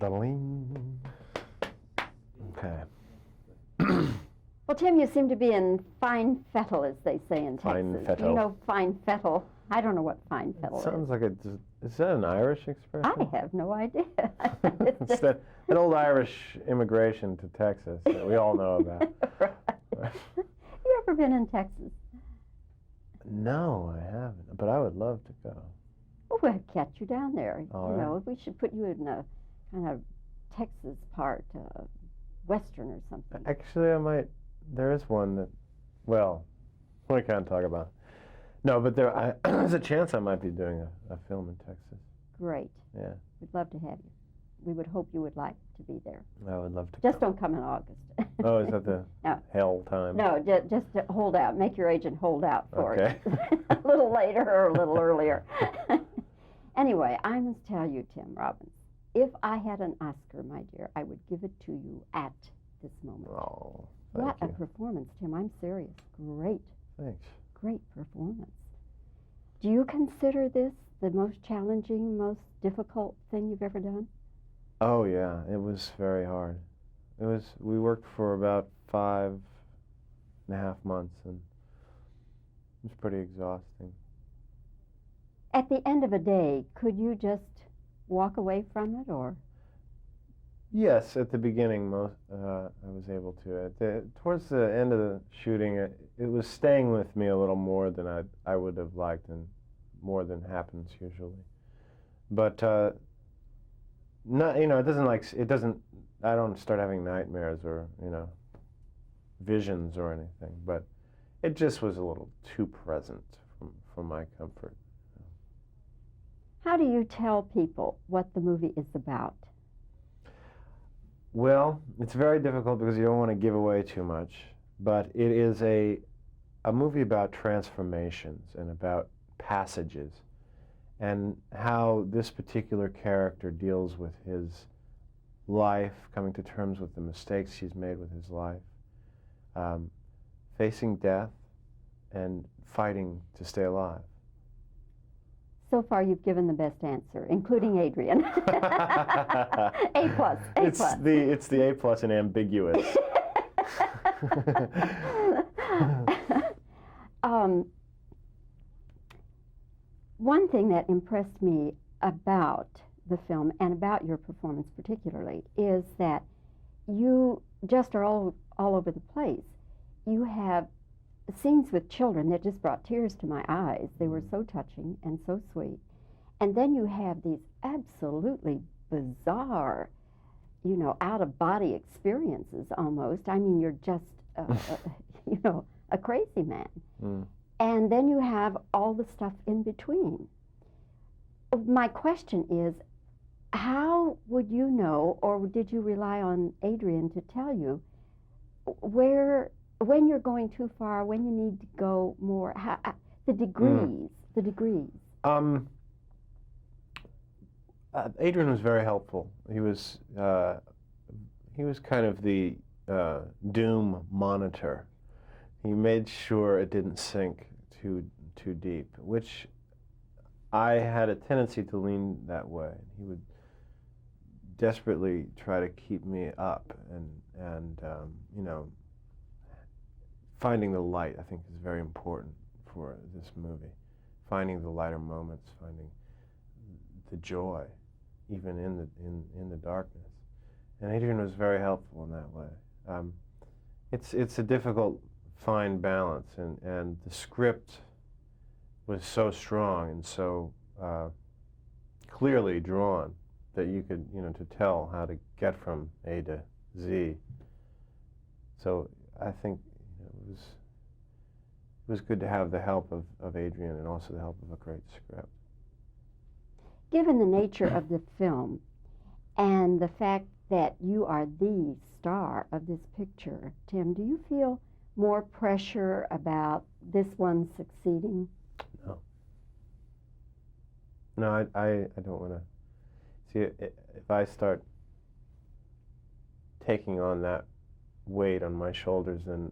Da-ling. Okay. Well, Tim, you seem to be in fine fettle, as they say in Fine Texas. fettle. You know fine fettle. I don't know what fine fettle is. Sounds like is that an Irish expression? I have no idea. It's that old Irish immigration to Texas that we all know about. Right. You ever been in Texas? No, I haven't, but I would love to go. Oh, we'll catch you down there. All you right. know, we should put you in a kind of Texas part, Western or something. Actually, I might. There is one that, well, we can't talk about. No, but there's a chance I might be doing a film in Texas. Great. Yeah. We'd love to have you. We would hope you would like to be there. I would love to. Just don't come in August. Oh, is that the No. hell time? No, just to hold out. Make your agent hold out for Okay. it. A little later or a little earlier. Anyway, I must tell you, Tim Robbins, if I had an Oscar, my dear, I would give it to you at this moment. Oh, What thank a you. performance, Tim. I'm serious. Great, Thanks. great performance. Do you consider this the most challenging, most difficult thing you've ever done? Oh yeah, it was very hard. We worked for about 5.5 months, and it was pretty exhausting. At the end of a day, could you just walk away from it, or? Yes, at the beginning, I was able to. Towards the end of the shooting, it was staying with me a little more than I would have liked, and more than happens usually. But not, it doesn't. I don't start having nightmares or visions or anything. But it just was a little too present for my comfort. How do you tell people what the movie is about? Well, it's very difficult because you don't want to give away too much, but it is a movie about transformations and about passages and how this particular character deals with his life, coming to terms with the mistakes he's made with his life, facing death and fighting to stay alive. So far, you've given the best answer, including Adrian. A plus. A plus. It's the A plus and ambiguous. One thing that impressed me about the film and about your performance particularly is that you just are all over the place. You have scenes with children that just brought tears to my eyes. They were so touching and so sweet. And then you have these absolutely bizarre, out-of-body experiences almost. I mean, you're just, a crazy man. Mm. And then you have all the stuff in between. My question is, how would you know, or did you rely on Adrian to tell you when you're going too far, when you need to go more, the degrees? Adrian was very helpful. He was kind of the doom monitor. He made sure it didn't sink too deep, which I had a tendency to lean that way. He would desperately try to keep me up, and finding the light, I think, is very important for this movie. Finding the lighter moments, finding the joy, even in the darkness. And Adrian was very helpful in that way. It's a difficult, fine balance, and the script was so strong and so clearly drawn that you could, to tell how to get from A to Z. So I think it was good to have the help of Adrian and also the help of a great script. Given the nature of the film and the fact that you are the star of this picture, Tim, do you feel more pressure about this one succeeding? No. No, I don't want to. See, if I start taking on that weight on my shoulders, then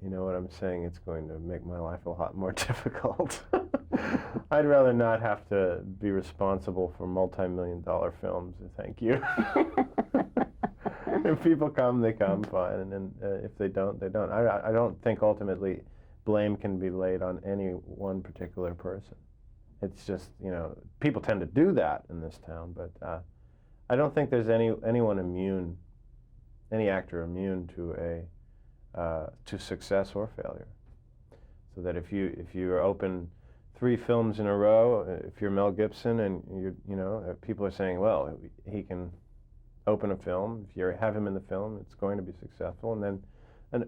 you know what I'm saying, it's going to make my life a lot more difficult. I'd rather not have to be responsible for multi-million-dollar films. Thank you. If people come, they come, fine, and then if they don't, they don't. I don't think ultimately blame can be laid on any one particular person. It's just, you know, people tend to do that in this town, but I don't think there's anyone immune, any actor immune to success or failure. So that if you open 3 films in a row, if you're Mel Gibson and you know, people are saying, well, he can open a film. If you have him in the film, it's going to be successful. And then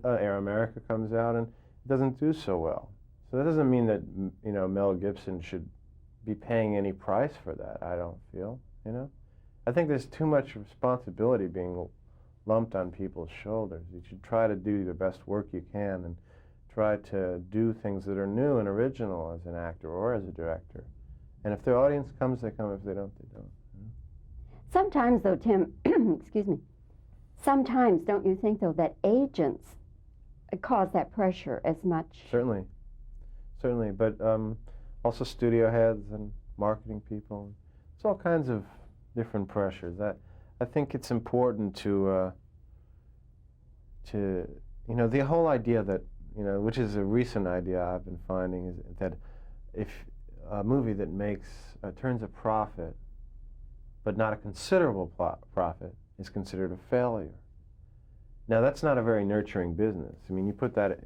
Air America comes out and it doesn't do so well. So that doesn't mean that, you know, Mel Gibson should be paying any price for that. I don't feel, you know. I think there's too much responsibility being lumped on people's shoulders. You should try to do the best work you can and try to do things that are new and original as an actor or as a director. And if the audience comes, they come. If they don't, they don't. Sometimes, though, Tim, excuse me, sometimes don't you think, though, that agents cause that pressure as much? Certainly. Certainly. But also studio heads and marketing people. It's all kinds of different pressures. I think it's important to you know, the whole idea that, you know, which is a recent idea I've been finding, is that if a movie that makes turns a profit, but not a considerable profit, is considered a failure. Now, that's not a very nurturing business. I mean, you put that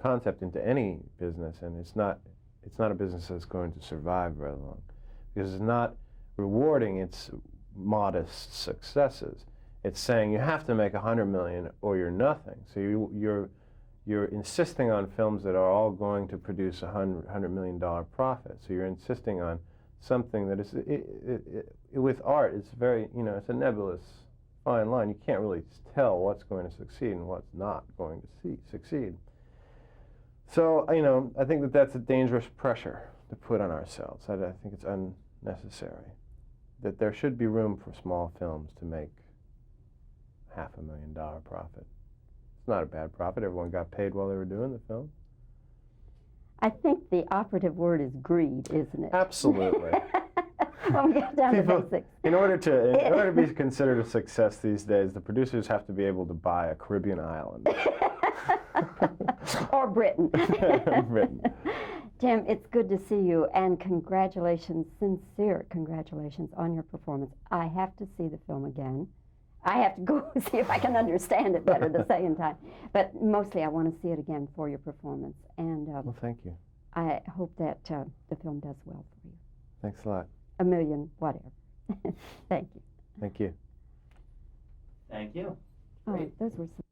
concept into any business, and it's not a business that's going to survive very long, because it's not rewarding its modest successes. It's saying you have to make $100 million or you're nothing. So you're insisting on films that are all going to produce $100 million profit. So you're insisting on something that is, with art, it's very, you know, it's a nebulous fine line. You can't really tell what's going to succeed and what's not going to succeed. So, you know, I think that that's a dangerous pressure to put on ourselves. I think it's unnecessary. That there should be room for small films to make $500,000 profit. It's not a bad profit. Everyone got paid while they were doing the film. I think the operative word is greed, isn't it? Absolutely. When we get down to basics. In order to be considered a success these days, the producers have to be able to buy a Caribbean island. Or Britain. Britain. Tim, it's good to see you, and congratulations, sincere congratulations on your performance. I have to see the film again. I have to go see if I can understand it better the second time. But mostly I want to see it again for your performance. And well, thank you. I hope that the film does well for you. Thanks a lot. A million, whatever. Thank you. Thank you. Thank you. Oh, those were some